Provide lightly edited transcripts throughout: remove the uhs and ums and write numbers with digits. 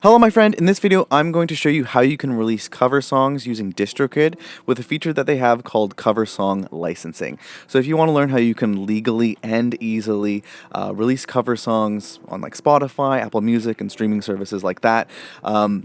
Hello my friend, in this video I'm going to show you how you can release cover songs using DistroKid with a feature that they have called cover song licensing. So if you want to learn how you can legally and easily release cover songs on like Spotify, Apple Music, and streaming services like that,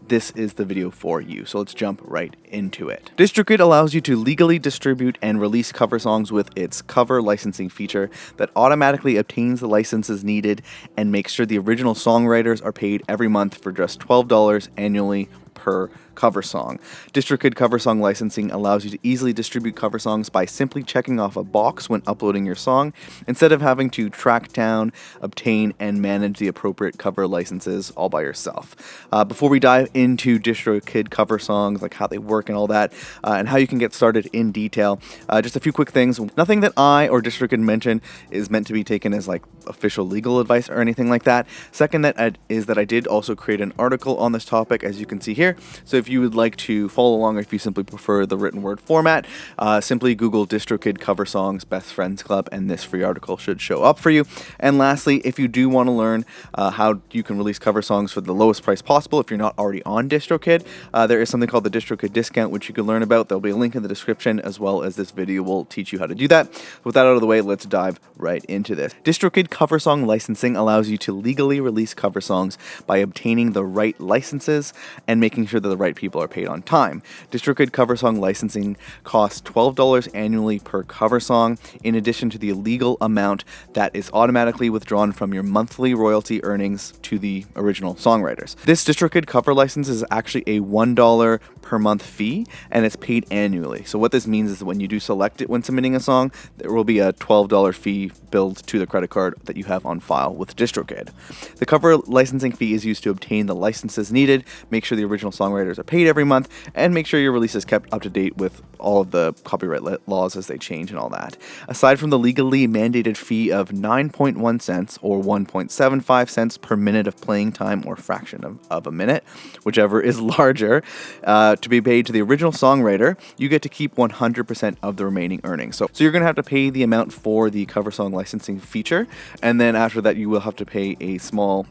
this is the video for you. So let's jump right into it. DistroKid allows you to legally distribute and release cover songs with its cover licensing feature that automatically obtains the licenses needed and makes sure the original songwriters are paid every month for just $12 annually per cover song. DistroKid cover song licensing allows you to easily distribute cover songs by simply checking off a box when uploading your song, instead of having to track down, obtain, and manage the appropriate cover licenses all by yourself. Before we dive into DistroKid cover songs, like how they work and all that, and how you can get started in detail, just a few quick things. Nothing that I or DistroKid mention is meant to be taken as like official legal advice or anything like that. Second, is that I did also create an article on this topic, as you can see here. So if you would like to follow along, or if you simply prefer the written word format, simply Google DistroKid cover songs Best Friends Club, and this free article should show up for you. And lastly, if you do want to learn how you can release cover songs for the lowest price possible, if you're not already on DistroKid, there is something called the DistroKid discount, which you can learn about. There'll be a link in the description, as well as this video will teach you how to do that. With that out of the way, let's dive right into this. DistroKid cover song licensing allows you to legally release cover songs by obtaining the right licenses and making sure that the right people are paid on time. DistroKid cover song licensing costs $12 annually per cover song, in addition to the legal amount that is automatically withdrawn from your monthly royalty earnings to the original songwriters. This DistroKid cover license is actually a $1 per month fee, and it's paid annually. So what this means is that when you do select it when submitting a song, there will be a $12 fee billed to the credit card that you have on file with DistroKid. The cover licensing fee is used to obtain the licenses needed, make sure the original songwriters are paid every month, and make sure your release is kept up to date with all of the copyright laws as they change and all that. Aside from the legally mandated fee of 9.1 cents or 1.75 cents per minute of playing time, or fraction of a minute, whichever is larger, to be paid to the original songwriter, you get to keep 100% of the remaining earnings. So you're going to have to pay the amount for the cover song licensing feature, and then after that you will have to pay a small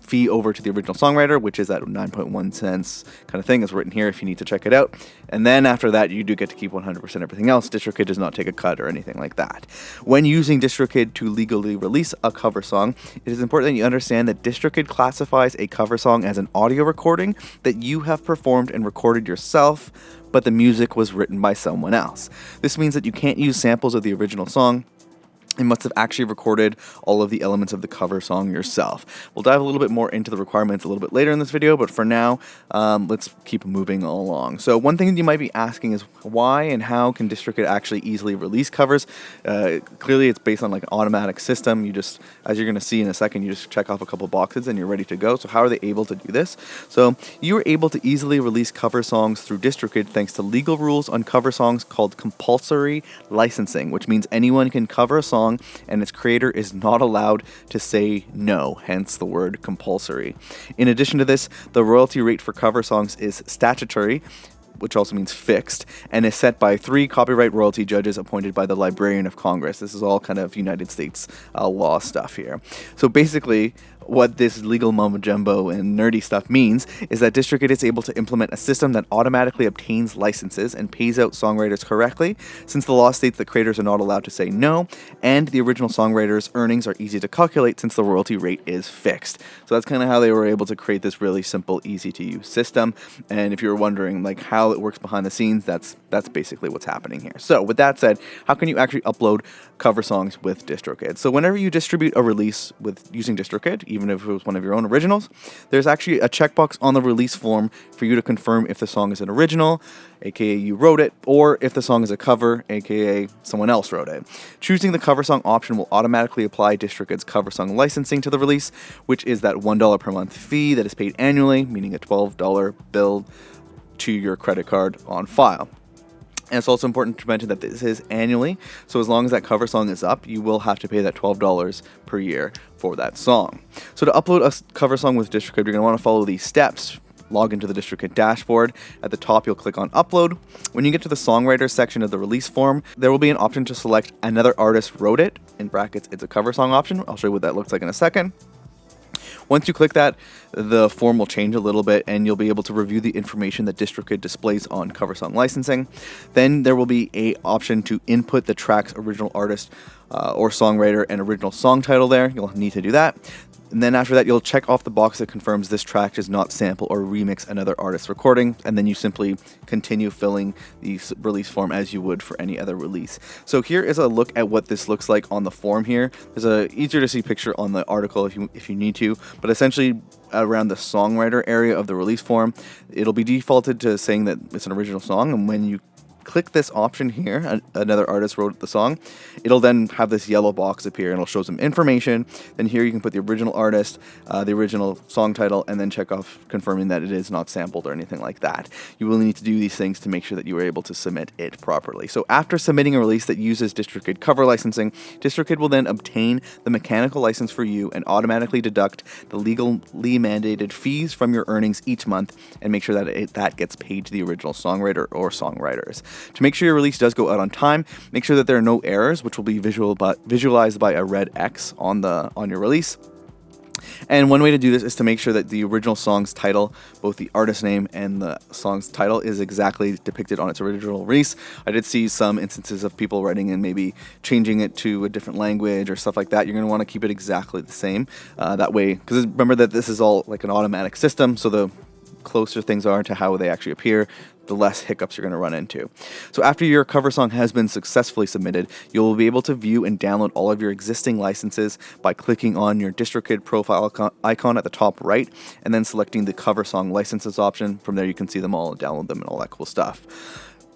fee over to the original songwriter, which is at 9.1 cents kind of thing. It's written here if you need to check it out. And then after that, you do get to keep 100% everything else. DistroKid does not take a cut or anything like that. When using DistroKid to legally release a cover song, it is important that you understand that DistroKid classifies a cover song as an audio recording that you have performed and recorded yourself, but the music was written by someone else. This means that you can't use samples of the original song. You must have actually recorded all of the elements of the cover song yourself. We'll dive a little bit more into the requirements a little bit later in this video, but for now, let's keep moving along. So one thing that you might be asking is why and how can DistroKid actually easily release covers? Clearly, it's based on like an automatic system. You just, as you're going to see in a second, you just check off a couple boxes and you're ready to go. So how are they able to do this? So you are able to easily release cover songs through DistroKid thanks to legal rules on cover songs called compulsory licensing, which means anyone can cover a song and its creator is not allowed to say no, hence the word compulsory. In addition to this, the royalty rate for cover songs is statutory, which also means fixed, and is set by 3 copyright royalty judges appointed by the Librarian of Congress. This is all kind of United States law stuff here. So basically, what this legal mumbo jumbo and nerdy stuff means is that DistroKid is able to implement a system that automatically obtains licenses and pays out songwriters correctly, since the law states that creators are not allowed to say no, and the original songwriter's earnings are easy to calculate since the royalty rate is fixed. So that's kind of how they were able to create this really simple, easy to use system. And if you're wondering like how it works behind the scenes, that's basically what's happening here. So with that said, how can you actually upload cover songs with DistroKid? So whenever you distribute a release with using DistroKid, even if it was one of your own originals, there's actually a checkbox on the release form for you to confirm if the song is an original, aka you wrote it, or if the song is a cover, aka someone else wrote it. Choosing the cover song option will automatically apply DistroKid's cover song licensing to the release, which is that $1 per month fee that is paid annually, meaning a $12 bill to your credit card on file. And it's also important to mention that this is annually, so as long as that cover song is up, you will have to pay that $12 per year for that song. So to upload a cover song with DistroKid, you're going to want to follow these steps. Log into the DistroKid dashboard. At the top, you'll click on Upload. When you get to the Songwriter section of the release form, there will be an option to select Another Artist Wrote It. In brackets, it's a cover song option. I'll show you what that looks like in a second. Once you click that, the form will change a little bit, and you'll be able to review the information that DistroKid displays on cover song licensing. Then there will be a option to input the track's original artist or songwriter and original song title there. You'll need to do that. And then after that, you'll check off the box that confirms this track does not sample or remix another artist's recording, and then you simply continue filling the release form as you would for any other release. So here is a look at what this looks like on the form here. There's a easier to see picture on the article if you need to, but essentially around the songwriter area of the release form, it'll be defaulted to saying that it's an original song, and when you click this option here, another artist wrote the song, it'll then have this yellow box appear and it'll show some information. Then here you can put the original artist, the original song title, and then check off confirming that it is not sampled or anything like that. You will need to do these things to make sure that you are able to submit it properly. So after submitting a release that uses DistroKid cover licensing, DistroKid will then obtain the mechanical license for you and automatically deduct the legally mandated fees from your earnings each month and make sure that that gets paid to the original songwriter or songwriters. To make sure your release does go out on time, make sure that there are no errors, which will be visualized by a red X on your release. And one way to do this is to make sure that the original song's title, both the artist name and the song's title, is exactly depicted on its original release. I did see some instances of people writing and maybe changing it to a different language or stuff like that. You're going to want to keep it exactly the same. That way, because remember that this is all like an automatic system, so the closer things are to how they actually appear, the less hiccups you're going to run into. So after your cover song has been successfully submitted, you'll be able to view and download all of your existing licenses by clicking on your DistroKid profile icon at the top right, and then selecting the cover song licenses option. From there you can see them all and download them and all that cool stuff.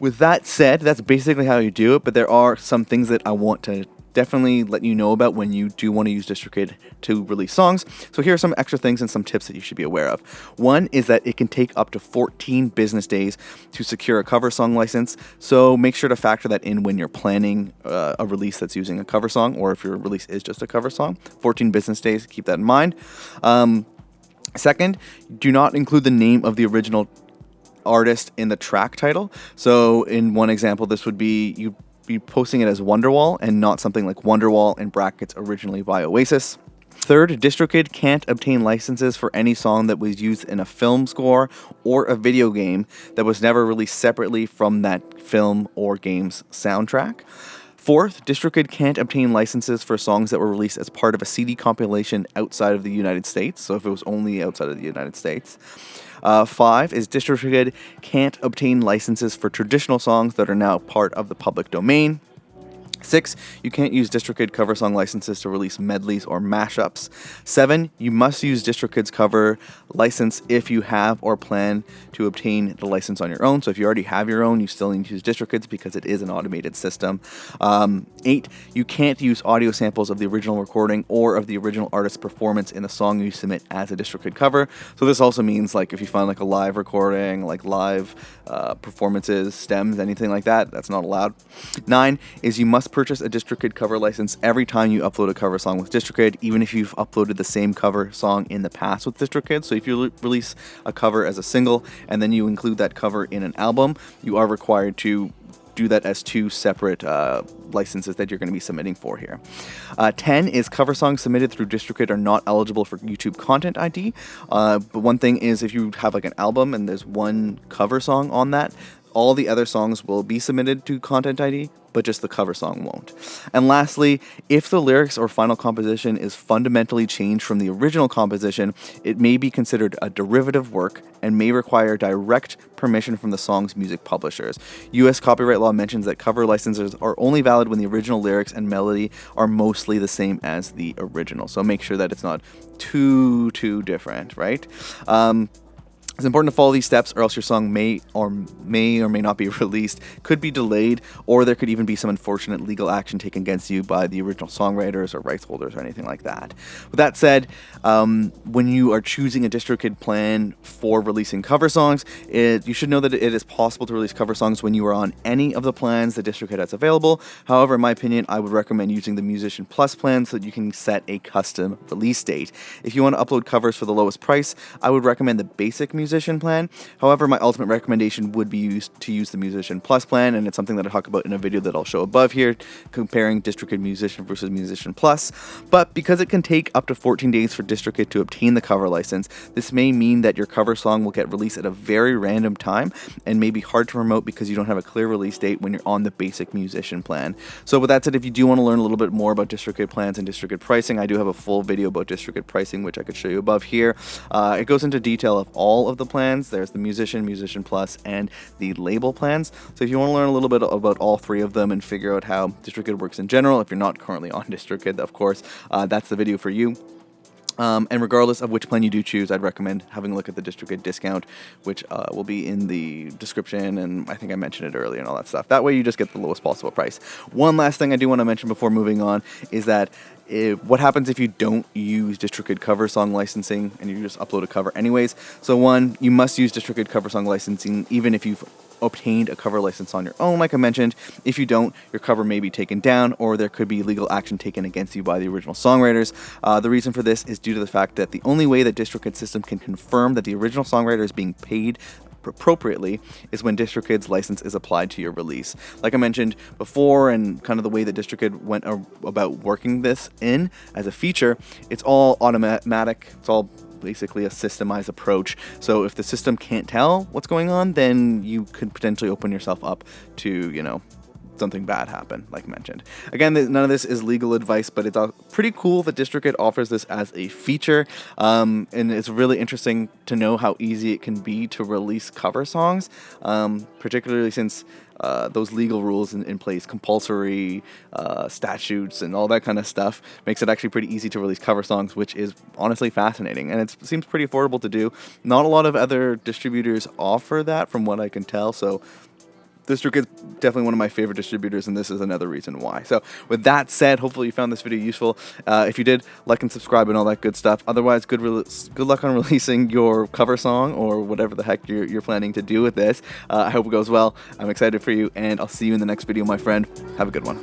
With that said, that's basically how you do it, but there are some things that I want to definitely let you know about when you do want to use DistroKid to release songs. So here are some extra things and some tips that you should be aware of. One is that it can take up to 14 business days to secure a cover song license, so make sure to factor that in when you're planning a release that's using a cover song, or if your release is just a cover song. 14 business days, keep that in mind. Second, do not include the name of the original artist in the track title. So in one example, this would be you be posting it as Wonderwall and not something like Wonderwall in brackets originally by Oasis. Third, DistroKid can't obtain licenses for any song that was used in a film score or a video game that was never released separately from that film or game's soundtrack. Fourth, DistroKid can't obtain licenses for songs that were released as part of a CD compilation outside of the United States, so if it was only outside of the United States. 5 is DistroKid can't obtain licenses for traditional songs that are now part of the public domain. 6, you can't use DistroKid cover song licenses to release medleys or mashups. 7, you must use DistroKid's cover license if you have or plan to obtain the license on your own. So if you already have your own, you still need to use DistroKid's because it is an automated system. 8, you can't use audio samples of the original recording or of the original artist's performance in the song you submit as a DistroKid cover. So this also means like if you find like a live recording, like live performances, stems, anything like that, that's not allowed. 9 is you must purchase a DistroKid cover license every time you upload a cover song with DistroKid, even if you've uploaded the same cover song in the past with DistroKid. So if you release a cover as a single and then you include that cover in an album, you are required to do that as 2 separate licenses that you're going to be submitting for here. 10 is cover songs submitted through DistroKid are not eligible for YouTube Content ID. But one thing is if you have like an album and there's one cover song on that, all the other songs will be submitted to Content ID, but just the cover song won't. And lastly, if the lyrics or final composition is fundamentally changed from the original composition, it may be considered a derivative work and may require direct permission from the song's music publishers. U.S. copyright law mentions that cover licenses are only valid when the original lyrics and melody are mostly the same as the original. So make sure that it's not too different, right? It's important to follow these steps or else your song may or may not be released, could be delayed, or there could even be some unfortunate legal action taken against you by the original songwriters or rights holders or anything like that. With that said, when you are choosing a DistroKid plan for releasing cover songs, you should know that it is possible to release cover songs when you are on any of the plans that DistroKid has available. However, in my opinion, I would recommend using the Musician Plus plan so that you can set a custom release date. If you want to upload covers for the lowest price, I would recommend the basic Musician Musician plan. However, my ultimate recommendation would be to use the Musician Plus plan, and it's something that I talk about in a video that I'll show above here, comparing DistroKid Musician versus Musician Plus. But because it can take up to 14 days for DistroKid to obtain the cover license, this may mean that your cover song will get released at a very random time and may be hard to promote because you don't have a clear release date when you're on the basic Musician plan. So with that said, if you do want to learn a little bit more about DistroKid plans and DistroKid pricing, I do have a full video about DistroKid pricing, which I could show you above here. It goes into detail of all of the plans. There's the Musician, Musician Plus, and the label plans. So if you want to learn a little bit about all three of them and figure out how DistroKid works in general, if you're not currently on DistroKid, of course, that's the video for you. And regardless of which plan you do choose, I'd recommend having a look at the DistroKid discount, which will be in the description, and I think I mentioned it earlier and all that stuff. That way you just get the lowest possible price. One last thing I do want to mention before moving on is that what happens if you don't use DistroKid cover song licensing and you just upload a cover anyways. So one, you must use DistroKid cover song licensing even if you've obtained a cover license on your own, like I mentioned. If you don't, your cover may be taken down, or there could be legal action taken against you by the original songwriters. The reason for this is due to the fact that the only way that DistroKid system can confirm that the original songwriter is being paid appropriately is when DistroKid's license is applied to your release. Like I mentioned before, and kind of the way that DistroKid went about working this in as a feature, it's all automatic. It's all basically a systemized approach. So if the system can't tell what's going on, then you could potentially open yourself up to, something bad happen, like mentioned. Again, none of this is legal advice, but it's pretty cool that DistroKid offers this as a feature, and it's really interesting to know how easy it can be to release cover songs, particularly since those legal rules in place, compulsory statutes and all that kind of stuff, makes it actually pretty easy to release cover songs, which is honestly fascinating, and it seems pretty affordable to do. Not a lot of other distributors offer that from what I can tell, so DistroKid's definitely one of my favorite distributors, and this is another reason why. So with that said, hopefully you found this video useful. If you did, like and subscribe and all that good stuff. Otherwise, good luck on releasing your cover song or whatever the heck you're planning to do with this. I hope it goes well. I'm excited for you, and I'll see you in the next video, my friend. Have a good one.